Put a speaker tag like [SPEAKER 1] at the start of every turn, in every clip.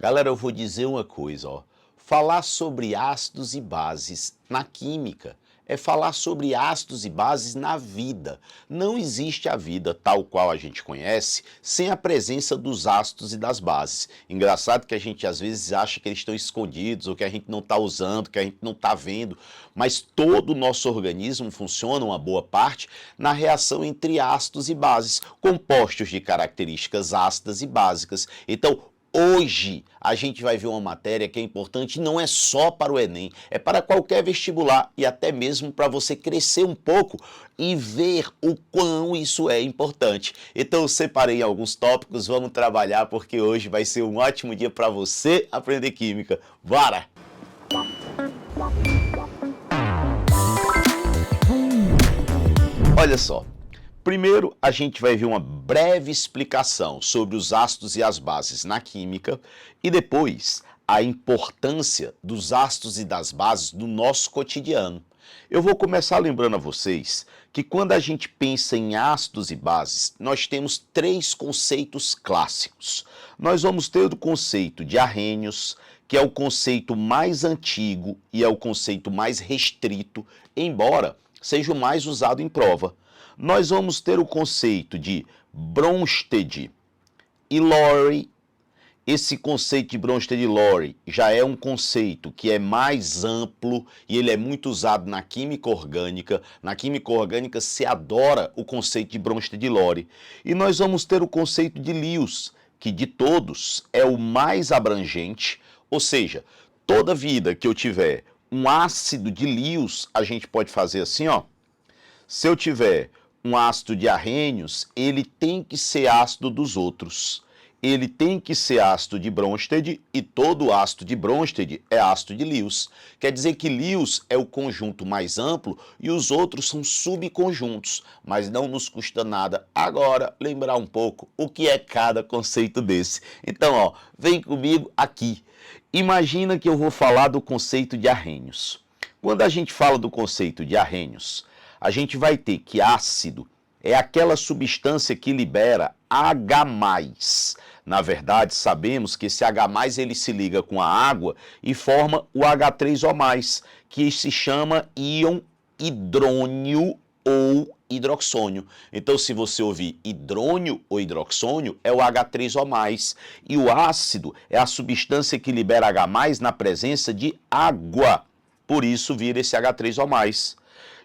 [SPEAKER 1] Galera, eu vou dizer uma coisa, ó. Falar sobre ácidos e bases na química é falar sobre ácidos e bases na vida. Não existe a vida tal qual a gente conhece sem a presença dos ácidos e das bases. Engraçado que a gente às vezes acha que eles estão escondidos ou que a gente não está usando, que a gente não está vendo, mas todo o nosso organismo funciona, uma boa parte, na reação entre ácidos e bases, compostos de características ácidas e básicas. Então, hoje a gente vai ver uma matéria que é importante, não é só para o Enem, é para qualquer vestibular e até mesmo para você crescer um pouco e ver o quão isso é importante. Então eu separei alguns tópicos, vamos trabalhar porque hoje vai ser um ótimo dia para você aprender química. Bora! Olha só. Primeiro, a gente vai ver uma breve explicação sobre os ácidos e as bases na química e depois a importância dos ácidos e das bases no nosso cotidiano. Eu vou começar lembrando a vocês que quando a gente pensa em ácidos e bases, nós temos três conceitos clássicos. Nós vamos ter o conceito de arrênios, que é o conceito mais antigo e é o conceito mais restrito, embora seja o mais usado em prova. Nós vamos ter o conceito de Bronsted e Lowry. Esse conceito de Bronsted e Lowry já é um conceito que é mais amplo e ele é muito usado na química orgânica. Na química orgânica se adora o conceito de Bronsted e Lowry. E nós vamos ter o conceito de Lewis, que de todos é o mais abrangente, ou seja, toda vida que eu tiver um ácido de Lewis, a gente pode fazer assim, ó. Se eu tiver um ácido de arrênios, ele tem que ser ácido dos outros. Ele tem que ser ácido de Bronsted e todo ácido de Bronsted é ácido de Lewis. Quer dizer que Lewis é o conjunto mais amplo e os outros são subconjuntos, mas não nos custa nada agora lembrar um pouco o que é cada conceito desse. Então, ó, vem comigo aqui. Imagina que eu vou falar do conceito de arrênios. Quando a gente fala do conceito de arrênios, a gente vai ter que ácido é aquela substância que libera H+. Na verdade, sabemos que esse H+, ele se liga com a água e forma o H3O+, que se chama íon hidrônio ou hidroxônio. Então, se você ouvir hidrônio ou hidroxônio, é o H3O+. E o ácido é a substância que libera H+, na presença de água. Por isso, vira esse H3O+.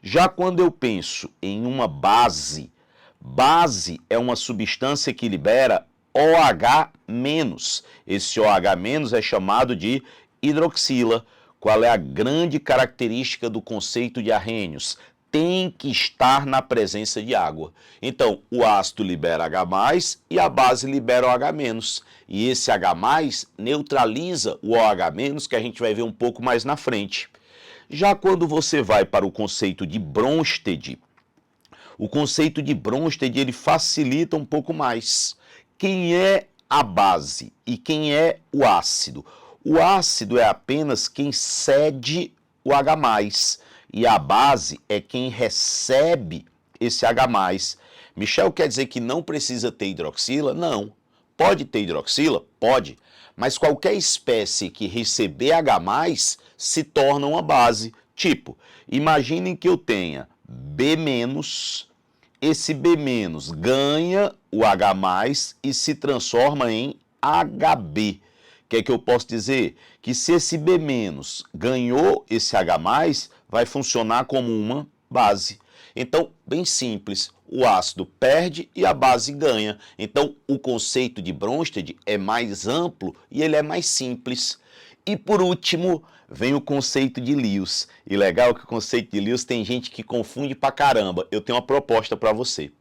[SPEAKER 1] Já quando eu penso em uma base, base é uma substância que libera OH-. Esse OH- é chamado de hidroxila. Qual é a grande característica do conceito de arrênios? Tem que estar na presença de água. Então, o ácido libera H+, e a base libera OH-. E esse H+, neutraliza o OH-, que a gente vai ver um pouco mais na frente. Já quando você vai para o conceito de Bronsted, o conceito de Bronsted ele facilita um pouco mais. Quem é a base e quem é o ácido? O ácido é apenas quem cede o H+, e a base é quem recebe esse H+. Michel, quer dizer que não precisa ter hidroxila? Não. Pode ter hidroxila? Pode. Mas qualquer espécie que receber H+, se torna uma base. Tipo, imaginem que eu tenha B-, esse B- ganha o H+, e se transforma em HB. O que é que eu posso dizer? Que se esse B- ganhou esse H+, vai funcionar como uma base. Então, bem simples, o ácido perde e a base ganha. Então, o conceito de Bronsted é mais amplo e ele é mais simples. E por último, vem o conceito de Lewis. E legal que o conceito de Lewis tem gente que confunde pra caramba. Eu tenho uma proposta para você.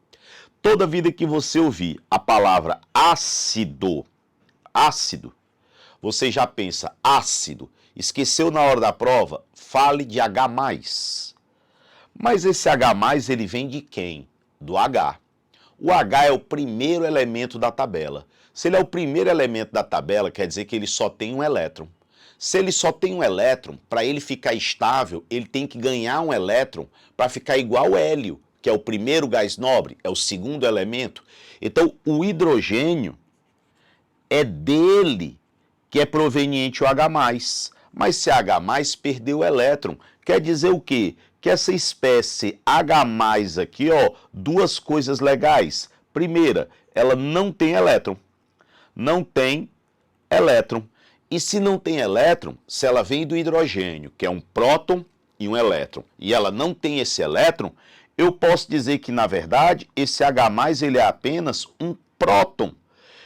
[SPEAKER 1] Toda vida que você ouvir a palavra ácido, você já pensa ácido, esqueceu na hora da prova? Fale de H+. Mas esse H+, ele vem de quem? Do H. O H é o primeiro elemento da tabela. Se ele é o primeiro elemento da tabela, quer dizer que ele só tem um elétron. Se ele só tem um elétron, para ele ficar estável, ele tem que ganhar um elétron para ficar igual ao hélio, que é o primeiro gás nobre, é o segundo elemento. Então, o hidrogênio é dele que é proveniente o H+. Mas se H+, perdeu o elétron, quer dizer o quê? Que essa espécie H+ aqui, ó, duas coisas legais. Primeira, ela não tem elétron. Não tem elétron. E se não tem elétron, se ela vem do hidrogênio, que é um próton e um elétron, e ela não tem esse elétron, eu posso dizer que, na verdade, esse H+ ele é apenas um próton.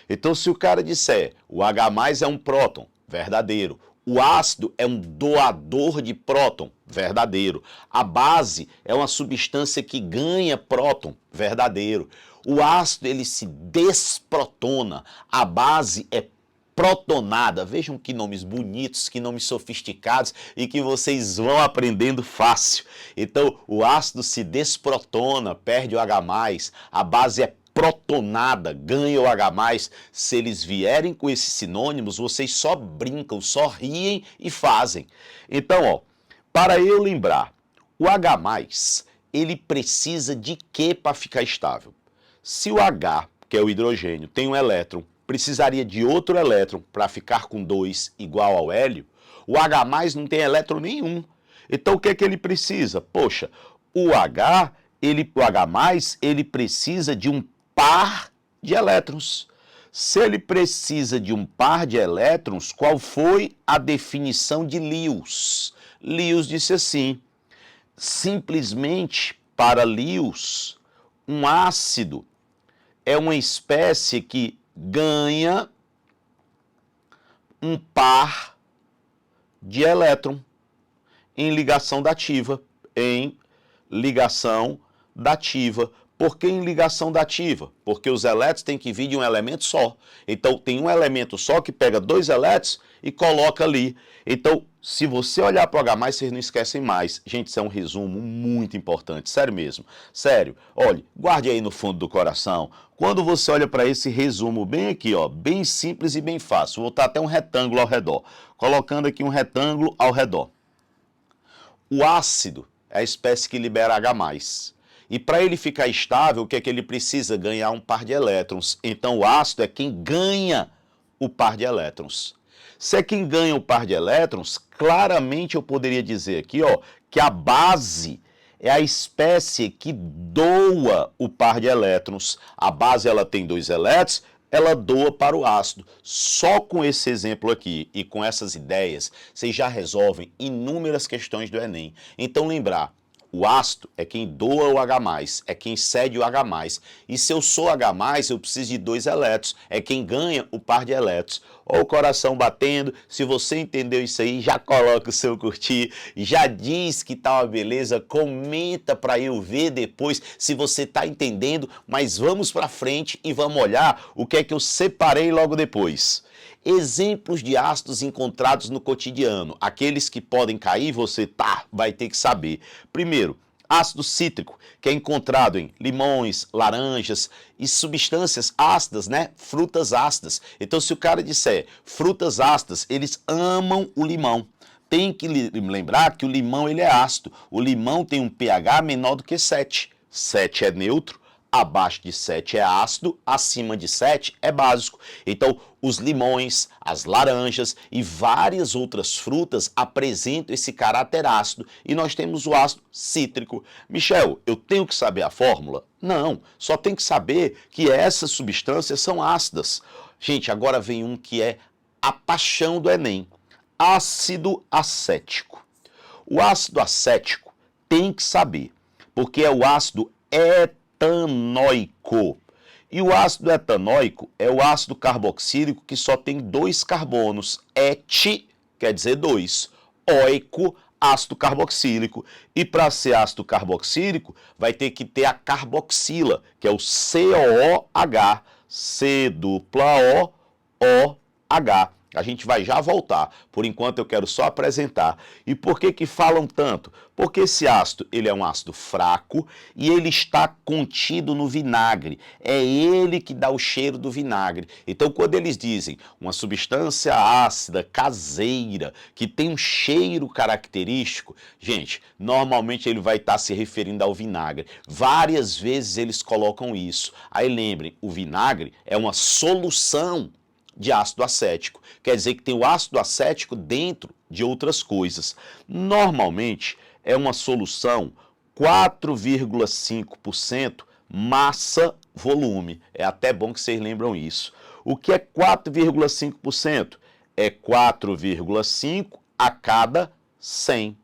[SPEAKER 1] Então, se o cara disser o H+ é um próton, verdadeiro. O ácido é um doador de próton, verdadeiro. A base é uma substância que ganha próton, verdadeiro. O ácido ele se desprotona, a base é protonada. Vejam que nomes bonitos, que nomes sofisticados e que vocês vão aprendendo fácil. Então, o ácido se desprotona, perde o H+, a base é protonada, ganha o H+. Se eles vierem com esses sinônimos, vocês só brincam, só riem e fazem. Então, ó, para eu lembrar, o H+, ele precisa de quê para ficar estável? Se o H, que é o hidrogênio, tem um elétron, precisaria de outro elétron para ficar com 2 igual ao hélio, o H+ não tem elétron nenhum. Então o que é que ele precisa? Poxa, o H+, ele precisa de um par de elétrons. Se ele precisa de um par de elétrons, qual foi a definição de Lewis? Lewis disse assim, simplesmente para Lewis, um ácido é uma espécie que ganha um par de elétron em ligação dativa. Por que em ligação dativa? Porque os elétrons têm que vir de um elemento só. Então, tem um elemento só que pega 2 elétrons e coloca ali. Então, se você olhar para o H+, vocês não esquecem mais. Gente, isso é um resumo muito importante, sério mesmo. Sério, olhe, guarde aí no fundo do coração. Quando você olha para esse resumo bem aqui, ó, bem simples e bem fácil, vou botar até um retângulo ao redor. Colocando aqui um retângulo ao redor. O ácido é a espécie que libera H+. E para ele ficar estável, o que é que ele precisa? Ganhar um par de elétrons. Então o ácido é quem ganha o par de elétrons. Se é quem ganha o par de elétrons, claramente eu poderia dizer aqui, ó, que a base é a espécie que doa o par de elétrons. A base ela tem 2 elétrons, ela doa para o ácido. Só com esse exemplo aqui e com essas ideias, vocês já resolvem inúmeras questões do Enem. Então lembrar, o ácido é quem doa o H+, é quem cede o H+. E se eu sou H+, eu preciso de 2 elétrons, é quem ganha o par de elétrons. Ó o coração batendo, se você entendeu isso aí, já coloca o seu curtir, já diz que tá uma beleza, comenta para eu ver depois se você tá entendendo, mas vamos para frente e vamos olhar o que é que eu separei logo depois. Exemplos de ácidos encontrados no cotidiano, aqueles que podem cair, você vai ter que saber. Primeiro, ácido cítrico, que é encontrado em limões, laranjas e substâncias ácidas, né? Frutas ácidas. Então, se o cara disser frutas ácidas, eles amam o limão. Tem que lembrar que o limão ele é ácido. O limão tem um pH menor do que 7. 7 é neutro. Abaixo de 7 é ácido, acima de 7 é básico. Então, os limões, as laranjas e várias outras frutas apresentam esse caráter ácido. E nós temos o ácido cítrico. Michel, eu tenho que saber a fórmula? Não, só tem que saber que essas substâncias são ácidas. Gente, agora vem um que é a paixão do Enem. Ácido acético. O ácido acético tem que saber, porque é o ácido etanóico. E o ácido etanóico é o ácido carboxílico que só tem 2 carbonos. Et quer dizer 2. Óico, ácido carboxílico. E para ser ácido carboxílico, vai ter que ter a carboxila, que é o COOH. C-O-O-H. A gente vai já voltar. Por enquanto eu quero só apresentar. E por que que falam tanto? Porque esse ácido, ele é um ácido fraco e ele está contido no vinagre. É ele que dá o cheiro do vinagre. Então, quando eles dizem uma substância ácida, caseira, que tem um cheiro característico, gente, normalmente ele vai estar se referindo ao vinagre. Várias vezes eles colocam isso. Aí lembrem, o vinagre é uma solução de ácido acético. Quer dizer que tem o ácido acético dentro de outras coisas. Normalmente é uma solução 4,5% massa-volume. É até bom que vocês lembram isso. O que é 4,5%? É 4,5 a cada 100.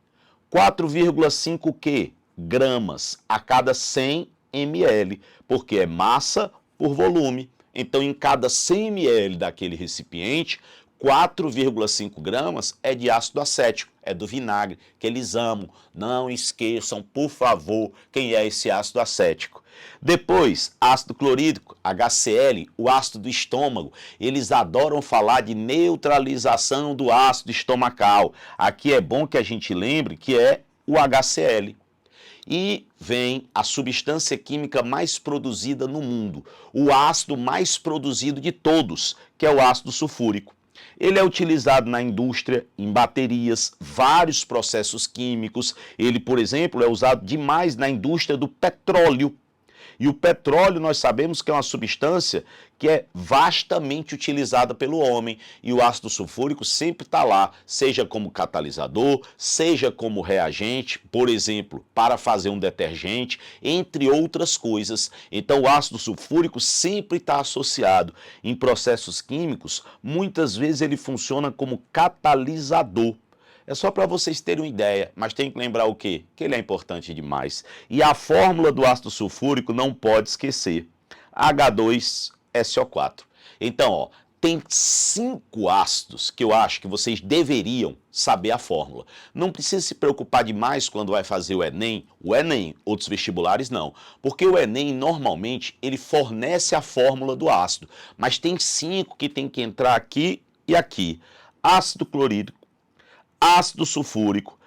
[SPEAKER 1] 4,5 o quê? Gramas a cada 100 ml, porque é massa por volume. Então, em cada 100 ml daquele recipiente, 4,5 gramas é de ácido acético, é do vinagre, que eles amam. Não esqueçam, por favor, quem é esse ácido acético. Depois, ácido clorídrico, HCl, o ácido do estômago. Eles adoram falar de neutralização do ácido estomacal. Aqui é bom que a gente lembre que é o HCl. E vem a substância química mais produzida no mundo, o ácido mais produzido de todos, que é o ácido sulfúrico. Ele é utilizado na indústria, em baterias, vários processos químicos. Ele, por exemplo, é usado demais na indústria do petróleo. E o petróleo nós sabemos que é uma substância que é vastamente utilizada pelo homem. E o ácido sulfúrico sempre está lá, seja como catalisador, seja como reagente, por exemplo, para fazer um detergente, entre outras coisas. Então o ácido sulfúrico sempre está associado em processos químicos, muitas vezes ele funciona como catalisador. É só para vocês terem uma ideia, mas tem que lembrar o quê? Que ele é importante demais. E a fórmula do ácido sulfúrico não pode esquecer. H2SO4. Então, ó, tem 5 ácidos que eu acho que vocês deveriam saber a fórmula. Não precisa se preocupar demais quando vai fazer o Enem, outros vestibulares não. Porque o Enem, normalmente, ele fornece a fórmula do ácido. Mas tem 5 que tem que entrar aqui e aqui. Ácido clorídrico, ácido sulfúrico,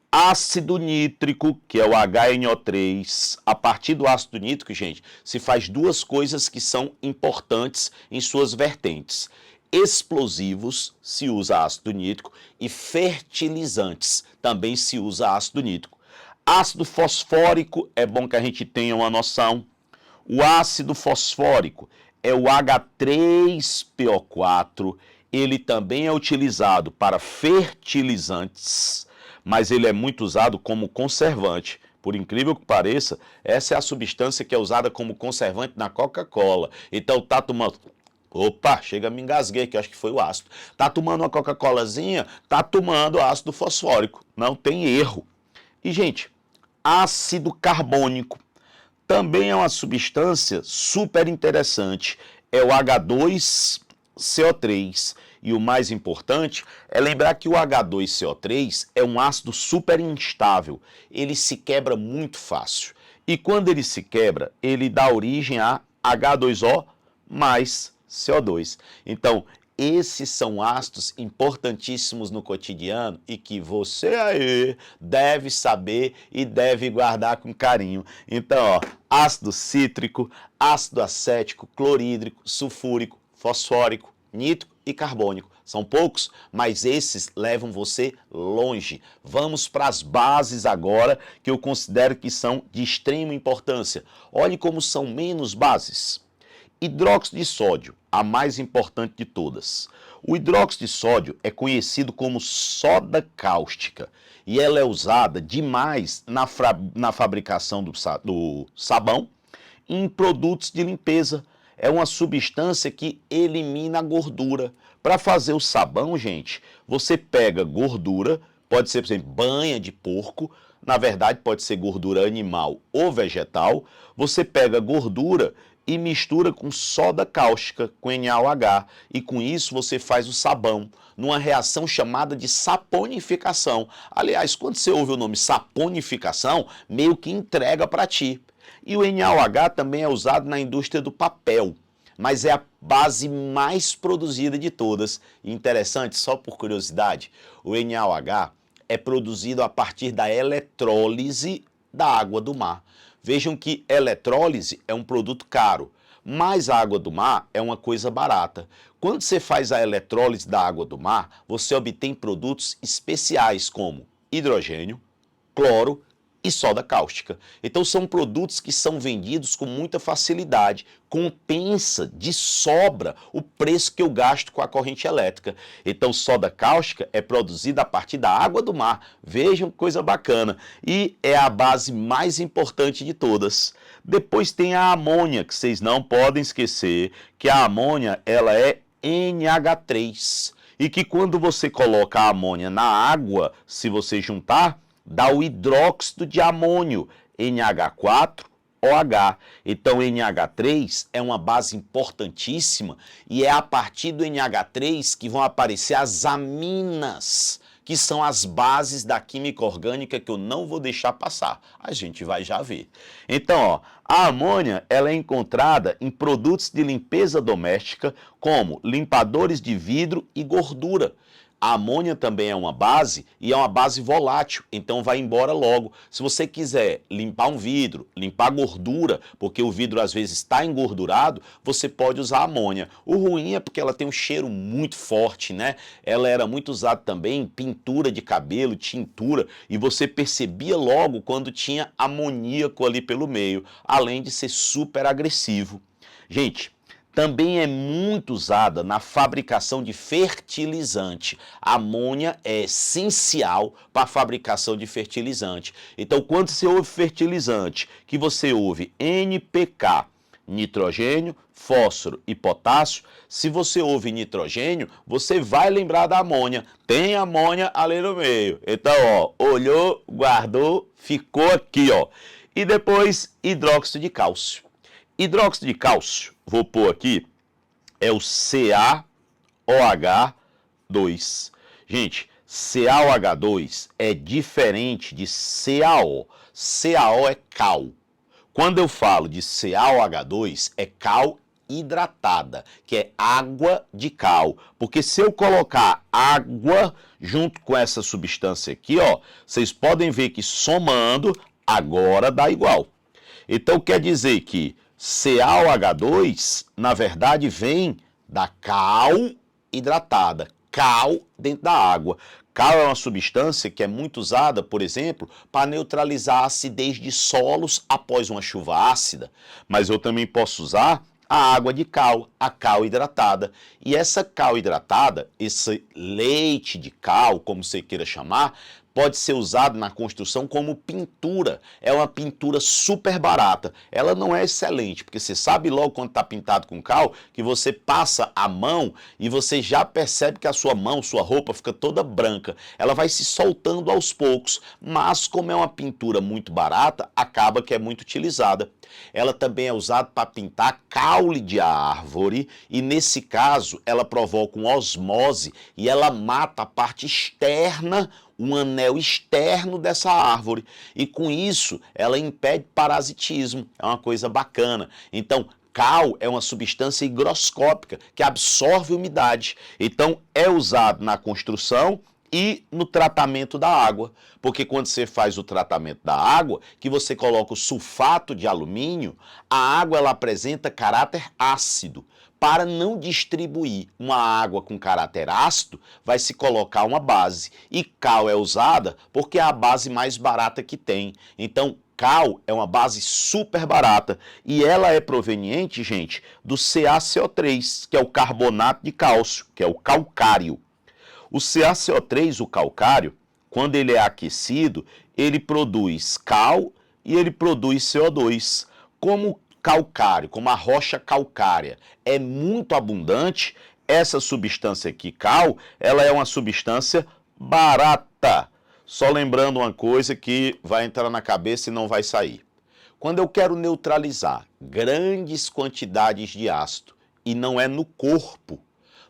[SPEAKER 1] ácido nítrico, que é o HNO3. A partir do ácido nítrico, gente, se faz 2 coisas que são importantes em suas vertentes. Explosivos, se usa ácido nítrico, e fertilizantes, também se usa ácido nítrico. Ácido fosfórico, é bom que a gente tenha uma noção. O ácido fosfórico é o H3PO4, ele também é utilizado para fertilizantes, mas ele é muito usado como conservante. Por incrível que pareça, essa é a substância que é usada como conservante na Coca-Cola. Então tá tomando... Opa, chega, me engasguei, que eu acho que foi o ácido. Tá tomando uma Coca-Colazinha, tá tomando ácido fosfórico. Não tem erro. E, gente, ácido carbônico também é uma substância super interessante. É o H2CO3. E o mais importante é lembrar que o H2CO3 é um ácido super instável. Ele se quebra muito fácil. E quando ele se quebra, ele dá origem a H2O mais CO2. Então, esses são ácidos importantíssimos no cotidiano e que você aí deve saber e deve guardar com carinho. Então, ó, ácido cítrico, ácido acético, clorídrico, sulfúrico, fosfórico, nítrico e carbônico. São poucos, mas esses levam você longe. Vamos para as bases agora, que eu considero que são de extrema importância. Olhe como são menos bases. Hidróxido de sódio, a mais importante de todas. O hidróxido de sódio é conhecido como soda cáustica e ela é usada demais na fabricação do sabão e em produtos de limpeza. É uma substância que elimina a gordura. Para fazer o sabão, gente, você pega gordura, pode ser, por exemplo, banha de porco, na verdade pode ser gordura animal ou vegetal. Você pega gordura e mistura com soda cáustica, com NaOH, e com isso você faz o sabão, numa reação chamada de saponificação. Aliás, quando você ouve o nome saponificação, meio que entrega para ti. E o NaOH também é usado na indústria do papel, mas é a base mais produzida de todas. E interessante, só por curiosidade, o NaOH é produzido a partir da eletrólise da água do mar. Vejam que eletrólise é um produto caro, mas a água do mar é uma coisa barata. Quando você faz a eletrólise da água do mar, você obtém produtos especiais como hidrogênio, cloro e soda cáustica. Então são produtos que são vendidos com muita facilidade, compensa de sobra o preço que eu gasto com a corrente elétrica. Então soda cáustica é produzida a partir da água do mar. Vejam que coisa bacana. E é a base mais importante de todas. Depois tem a amônia, que vocês não podem esquecer, que a amônia ela é NH3. E que quando você coloca a amônia na água, se você juntar, dá o hidróxido de amônio, NH4OH. Então, NH3 é uma base importantíssima e é a partir do NH3 que vão aparecer as aminas, que são as bases da química orgânica que eu não vou deixar passar. A gente vai já ver. Então, ó, a amônia ela é encontrada em produtos de limpeza doméstica como limpadores de vidro e gordura. A amônia também é uma base e é uma base volátil, então vai embora logo. Se você quiser limpar um vidro, limpar gordura, porque o vidro às vezes está engordurado, você pode usar a amônia. O ruim é porque ela tem um cheiro muito forte, né? Ela era muito usada também em pintura de cabelo, tintura, e você percebia logo quando tinha amoníaco ali pelo meio, além de ser super agressivo. Gente, também é muito usada na fabricação de fertilizante. A amônia é essencial para a fabricação de fertilizante. Então, quando você ouve fertilizante, que você ouve NPK, nitrogênio, fósforo e potássio, se você ouve nitrogênio, você vai lembrar da amônia. Tem amônia ali no meio. Então, ó, olhou, guardou, ficou aqui, ó. E depois, hidróxido de cálcio. Hidróxido de cálcio, vou pôr aqui, é o CaOH2. Gente, CaOH2 é diferente de CaO. CaO é cal. Quando eu falo de CaOH2, é cal hidratada, que é água de cal. Porque se eu colocar água junto com essa substância aqui, ó, vocês podem ver que somando, agora dá igual. Então quer dizer que CaOH2, na verdade, vem da cal hidratada, cal dentro da água. Cal é uma substância que é muito usada, por exemplo, para neutralizar a acidez de solos após uma chuva ácida. Mas eu também posso usar a água de cal, a cal hidratada. E essa cal hidratada, esse leite de cal, como você queira chamar, pode ser usado na construção como pintura. É uma pintura super barata. Ela não é excelente, porque você sabe logo quando está pintado com cal, que você passa a mão e você já percebe que a sua mão, sua roupa fica toda branca. Ela vai se soltando aos poucos, mas como é uma pintura muito barata, acaba que é muito utilizada. Ela também é usada para pintar caule de árvore e nesse caso ela provoca uma osmose e ela mata a parte externa, um anel externo dessa árvore e com isso ela impede parasitismo, é uma coisa bacana. Então cal é uma substância higroscópica que absorve umidade, então é usado na construção e no tratamento da água, porque quando você faz o tratamento da água, que você coloca o sulfato de alumínio, a água ela apresenta caráter ácido. Para não distribuir uma água com caráter ácido, vai se colocar uma base. E cal é usada porque é a base mais barata que tem. Então, cal é uma base super barata e ela é proveniente, gente, do CaCO3, que é o carbonato de cálcio, que é o calcário. O CaCO3, o calcário, quando ele é aquecido, ele produz cal e ele produz CO2. Como calcário, como a rocha calcária é muito abundante, essa substância aqui, cal, ela é uma substância barata. Só lembrando uma coisa que vai entrar na cabeça e não vai sair. Quando eu quero neutralizar grandes quantidades de ácido e não é no corpo,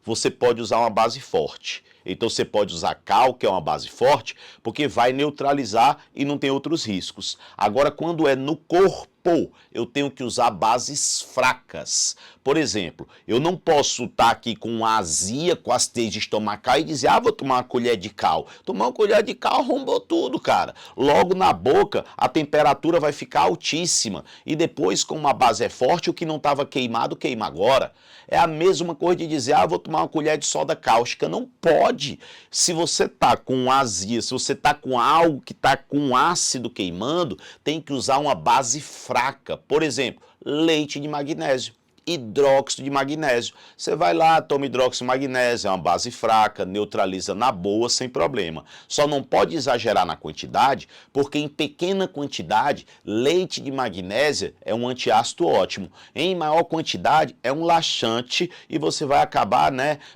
[SPEAKER 1] você pode usar uma base forte. Então você pode usar cal, que é uma base forte, porque vai neutralizar e não tem outros riscos. Agora, quando é no corpo, eu tenho que usar bases fracas, Por exemplo, eu não posso estar aqui com azia, com acidez estomacal e dizer, vou tomar uma colher de cal. Tomar uma colher de cal arrombou tudo, cara. Logo na boca, a temperatura vai ficar altíssima. E depois, como a base é forte, o que não estava queimado, queima agora. É a mesma coisa de dizer, vou tomar uma colher de soda cáustica. Não pode. Se você está com azia, se você está com algo que está com ácido queimando, tem que usar uma base fraca. Por exemplo, leite de magnésio, hidróxido de magnésio. Você vai lá, toma hidróxido de magnésio, é uma base fraca, neutraliza na boa, sem problema. Só não pode exagerar na quantidade, porque em pequena quantidade, leite de magnésia é um antiácido ótimo. Em maior quantidade, é um laxante e você vai acabar,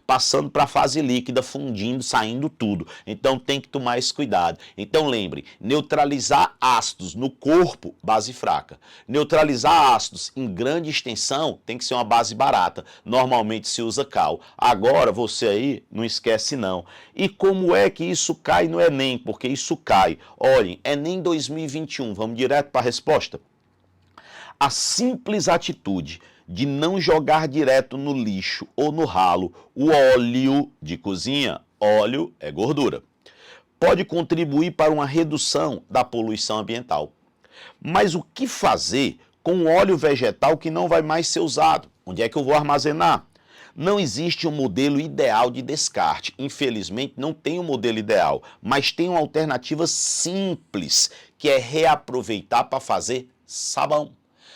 [SPEAKER 1] passando para a fase líquida, fundindo, saindo tudo. Então tem que tomar esse cuidado. Então lembre, neutralizar ácidos no corpo, base fraca. Neutralizar ácidos em grande extensão, tem que ser uma base barata. Normalmente se usa cal. Agora você aí não esquece não. E como é que isso cai no Enem? Porque isso cai. Olhem, Enem 2021, vamos direto para a resposta? A simples atitude de não jogar direto no lixo ou no ralo o óleo de cozinha, óleo é gordura, pode contribuir para uma redução da poluição ambiental. Mas o que fazer com óleo vegetal que não vai mais ser usado? Onde é que eu vou armazenar? Não existe um modelo ideal de descarte. Infelizmente, não tem um modelo ideal, mas tem uma alternativa simples, que é reaproveitar para fazer sabão.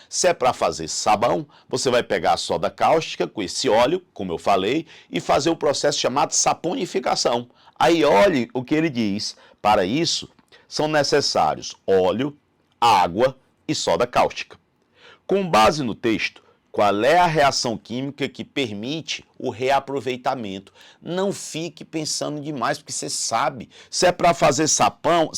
[SPEAKER 1] Se é para fazer sabão, você vai pegar a soda cáustica com esse óleo, como eu falei, e fazer o processo chamado saponificação. Aí olhe o que ele diz. Para isso, são necessários óleo, água e soda cáustica. Com base no texto, qual é a reação química que permite o reaproveitamento? Não fique pensando demais, porque você sabe. Se é para fazer sabão,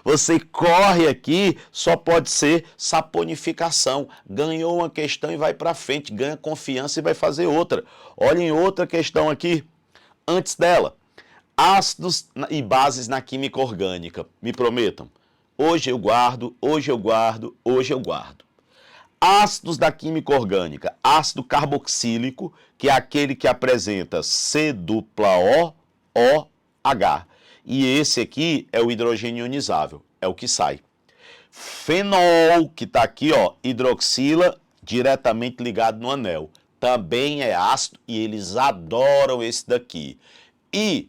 [SPEAKER 1] você corre aqui, só pode ser saponificação. Ganhou uma questão e vai para frente, ganha confiança e vai fazer outra. Olhem outra questão aqui, antes dela. Ácidos e bases na química orgânica. Me prometam. Hoje eu guardo, hoje eu guardo, hoje eu guardo. Ácidos da química orgânica. Ácido carboxílico, que é aquele que apresenta C-O-O-H. E esse aqui é o hidrogênio ionizável, é o que sai. Fenol, que está aqui, hidroxila, diretamente ligado no anel. Também é ácido e eles adoram esse daqui. E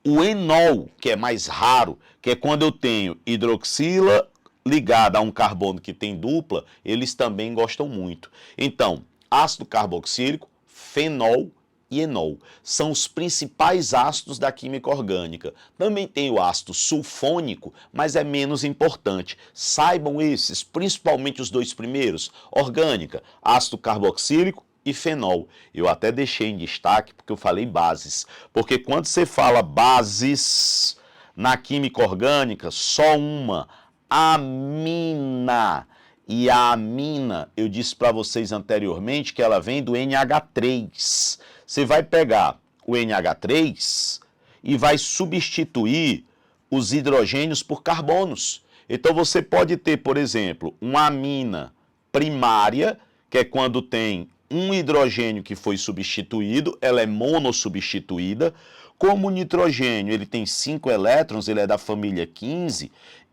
[SPEAKER 1] o enol, que é mais raro, que é quando eu tenho hidroxila ligada a um carbono que tem dupla, eles também gostam muito. Então, ácido carboxílico, fenol e enol são os principais ácidos da química orgânica. Também tem o ácido sulfônico, mas é menos importante. Saibam esses, principalmente os dois primeiros, orgânica, ácido carboxílico e fenol. Eu até deixei em destaque porque eu falei bases. Porque quando você fala bases na química orgânica, só uma, amina. E a amina, eu disse para vocês anteriormente que ela vem do NH3. Você vai pegar o NH3 e vai substituir os hidrogênios por carbonos. Então você pode ter, por exemplo, uma amina primária, que é quando tem um hidrogênio que foi substituído, ela é monossubstituída. Como o nitrogênio ele tem 5 elétrons, ele é da família 15,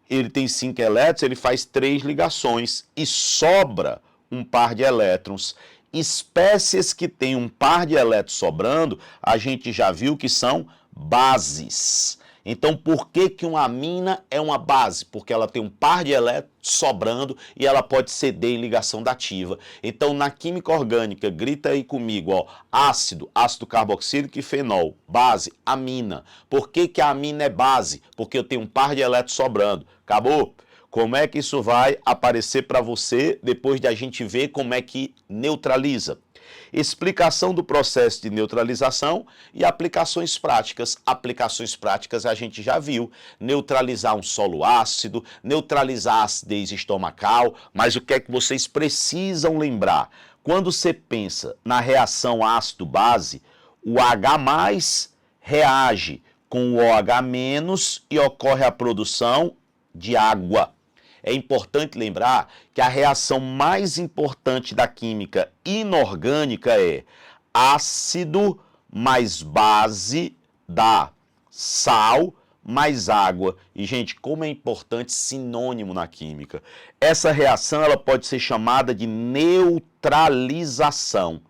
[SPEAKER 1] ele tem 5 elétrons, ele faz 3 ligações e sobra um par de elétrons. Espécies que têm um par de elétrons sobrando, a gente já viu que são bases. Então, por que que uma amina é uma base? Porque ela tem um par de elétrons sobrando e ela pode ceder em ligação dativa. Então, na química orgânica, grita aí comigo, ácido, ácido carboxílico e fenol, base, amina. Por que que a amina é base? Porque eu tenho um par de elétrons sobrando. Acabou? Como é que isso vai aparecer para você depois de a gente ver como é que neutraliza? Explicação do processo de neutralização e aplicações práticas. Aplicações práticas a gente já viu. Neutralizar um solo ácido, neutralizar a acidez estomacal, mas o que é que vocês precisam lembrar? Quando você pensa na reação ácido-base, o H+ reage com o OH- e ocorre a produção de água. é importante lembrar que a reação mais importante da química inorgânica é ácido mais base dá sal mais água. E, gente, como é importante sinônimo na química. Essa reação ela pode ser chamada de neutralização.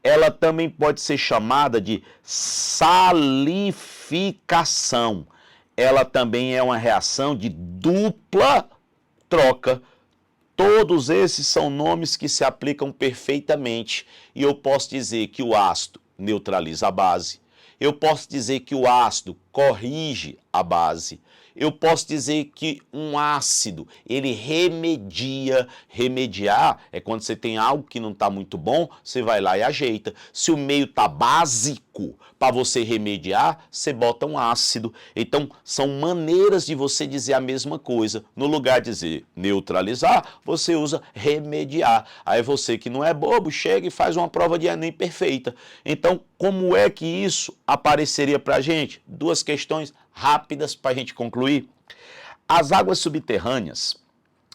[SPEAKER 1] Ela também pode ser chamada de salificação. Ela também é uma reação de dupla troca. Todos esses são nomes que se aplicam perfeitamente. E eu posso dizer que o ácido neutraliza a base. Eu posso dizer que o ácido corrige a base. Eu posso dizer que um ácido, ele remedia. Remediar é quando você tem algo que não está muito bom, você vai lá e ajeita. Se o meio está básico, para você remediar, você bota um ácido. Então, são maneiras de você dizer a mesma coisa. No lugar de dizer neutralizar, você usa remediar. Aí você que não é bobo, chega e faz uma prova de Enem perfeita. Então, como é que isso apareceria para a gente? Duas questões rápidas para a gente concluir. As águas subterrâneas,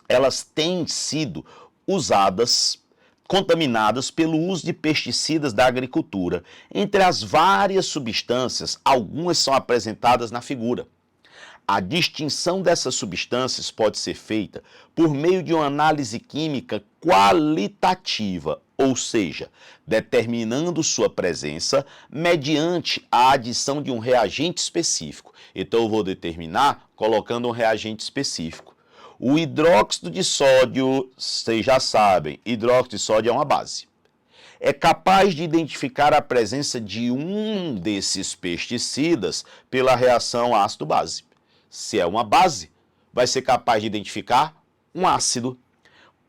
[SPEAKER 1] elas têm sido usadas, contaminadas pelo uso de pesticidas da agricultura. Entre as várias substâncias, algumas são apresentadas na figura. A distinção dessas substâncias pode ser feita por meio de uma análise química qualitativa, ou seja, determinando sua presença mediante a adição de um reagente específico. Então eu vou determinar colocando um reagente específico. O hidróxido de sódio, vocês já sabem, hidróxido de sódio é uma base. É capaz de identificar a presença de um desses pesticidas pela reação ácido-base. Se é uma base, vai ser capaz de identificar um ácido.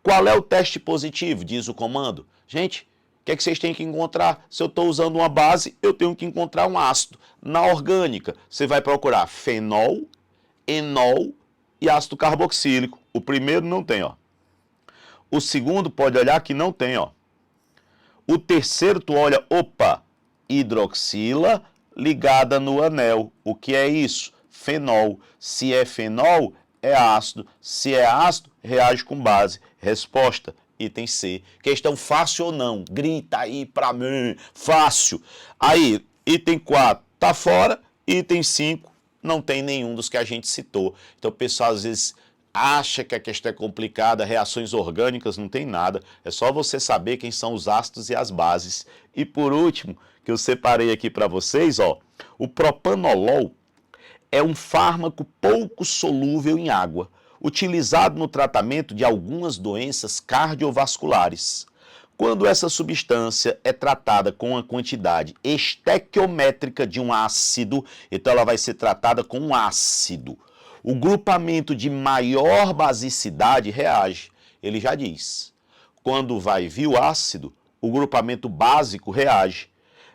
[SPEAKER 1] Qual é o teste positivo? Diz o comando. Gente, o que é que vocês têm que encontrar? Se eu estou usando uma base, eu tenho que encontrar um ácido. Na orgânica, você vai procurar fenol, enol e ácido carboxílico. O primeiro não tem, ó. O segundo pode olhar que não tem, ó. O terceiro tu olha, opa, hidroxila ligada no anel. O que é isso? Fenol. Se é fenol, é ácido. Se é ácido, reage com base. Resposta, item C. Questão fácil ou não? Grita aí pra mim. Fácil. Aí, item 4 tá fora. Item 5 não tem nenhum dos que a gente citou. Então o pessoal às vezes acha que a questão é complicada, reações orgânicas não tem nada. É só você saber quem são os ácidos e as bases. E por último, que eu separei aqui para vocês, ó, o propanolol é um fármaco pouco solúvel em água, utilizado no tratamento de algumas doenças cardiovasculares. Quando essa substância é tratada com uma quantidade estequiométrica de um ácido, então ela vai ser tratada com um ácido. O grupamento de maior basicidade reage. Ele já diz. Quando vai vir o ácido, o grupamento básico reage.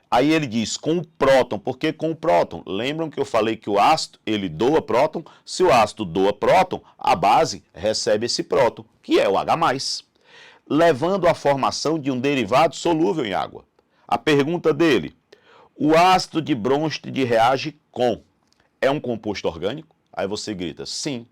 [SPEAKER 1] Aí ele diz com o próton. Por que com o próton? Lembram que eu falei que o ácido, ele doa próton? Se o ácido doa próton, a base recebe esse próton, que é o H+, levando à formação de um derivado solúvel em água. A pergunta dele, o ácido de Bronsted reage com, é um composto orgânico? Aí você grita, sim.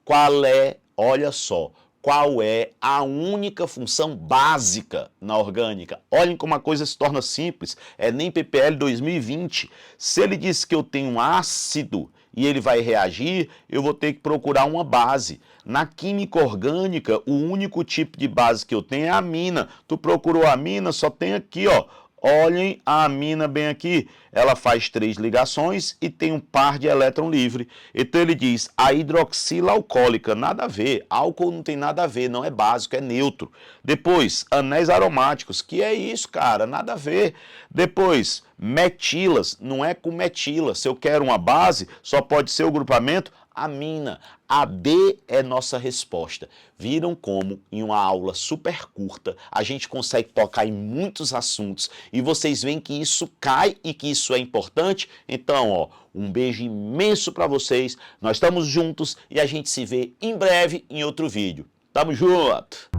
[SPEAKER 1] Qual é, olha só, qual é a única função básica na orgânica? Olhem como a coisa se torna simples, é nem PPL 2020. Se ele diz que eu tenho um ácido e ele vai reagir, eu vou ter que procurar uma base. Na química orgânica, o único tipo de base que eu tenho é a amina. Tu procurou a amina, só tem aqui, ó. Olhem a amina bem aqui, ela faz 3 ligações e tem um par de elétron livre. Então ele diz, a hidroxila alcoólica, nada a ver, álcool não tem nada a ver, não é básico, é neutro. Depois, anéis aromáticos, que é isso, cara, nada a ver. Depois, metilas, não é com metila, se eu quero uma base, só pode ser o grupamento amina. A D é nossa resposta. Viram como, em uma aula super curta, a gente consegue tocar em muitos assuntos e vocês veem que isso cai e que isso é importante? Então, ó, um beijo imenso para vocês. Nós estamos juntos e a gente se vê em breve em outro vídeo. Tamo junto!